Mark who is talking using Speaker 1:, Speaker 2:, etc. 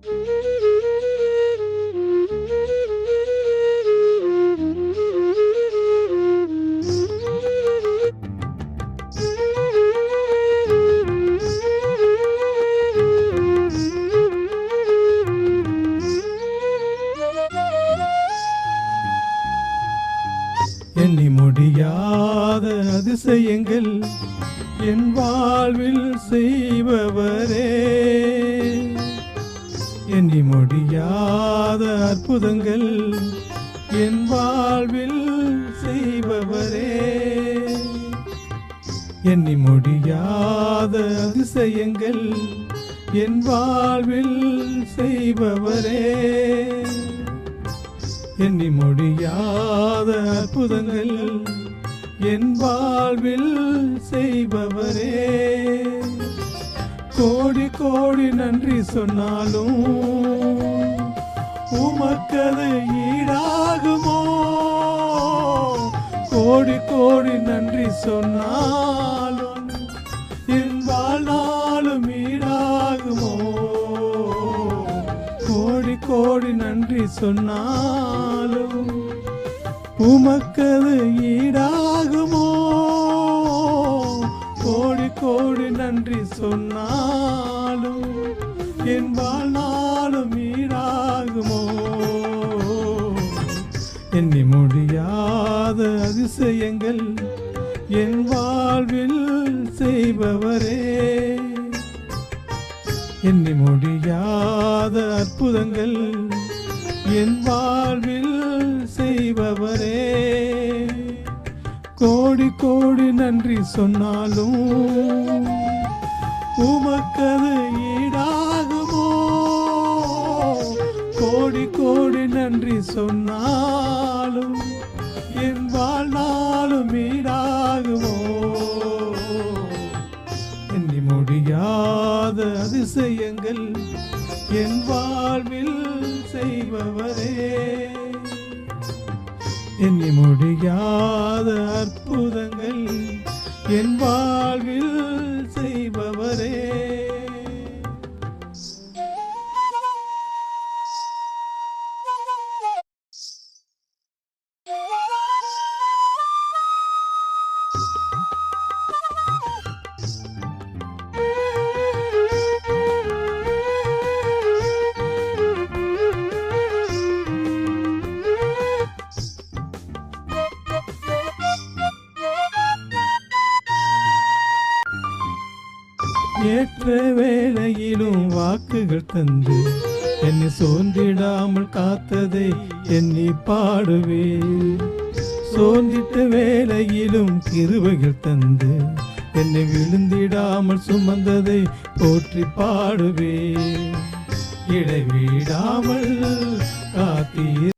Speaker 1: எண்ணி முடியாத அதிசயங்கள் என் வாழ்வில் செய்பவரே, எண்ணி முடியாத அற்புதங்கள் என் வாழ்வில் செய்பவரே, எண்ணி முடியாத அதிசயங்கள் என் வாழ்வில் செய்பவரே, எண்ணி முடியாத அற்புதங்கள் என் வாழ்வில் செய்பவரே. கோடி கோடி நன்றி சொன்னாலும் உமக்கது ஈடாகுமோ? கோடி கோடி நன்றி சொன்னாலும் என் வாழ்நாளும் ஈடாகுமோ? கோடி கோடி நன்றி சொன்னாலும் உமக்கது ஈடாகுமோ? கோடி கோடி நன்றி சொன்னாலும் என் வாழ்நாளும் ஈடாகுமோ? எண்ணி முடியாத அதிசயங்கள் என் வாழ்வில் செய்பவரே, எண்ணி முடியாத அற்புதங்கள் என் வாழ்வில் செய்பவரே. கோடி கோடி நன்றி சொன்னாலும் உமக்கது ஈடாகுமோ? கோடி கோடி நன்றி சொன்னாலும் என் வாழ்நாளும் ஈடாகுமோ? எண்ணி முடியாத அதிசயங்கள் என் வாழ்வில் செய்பவரே, எண்ணி முடியாத அற்புதங்கள் என் வாழ்வில் செய்பவரே. ஏற்ற வேளையிலும் வாக்குகள் தந்து என்னை சோர்ந்திடாமல் காத்ததை எண்ணி பாடுவே. சோர்ந்திட்ட வேளையிலும் கிருபைகள் தந்து என்னை விழுந்திடாமல் சுமந்ததை போற்றி பாடுவே. இடைவிடாமல் காத்தீர்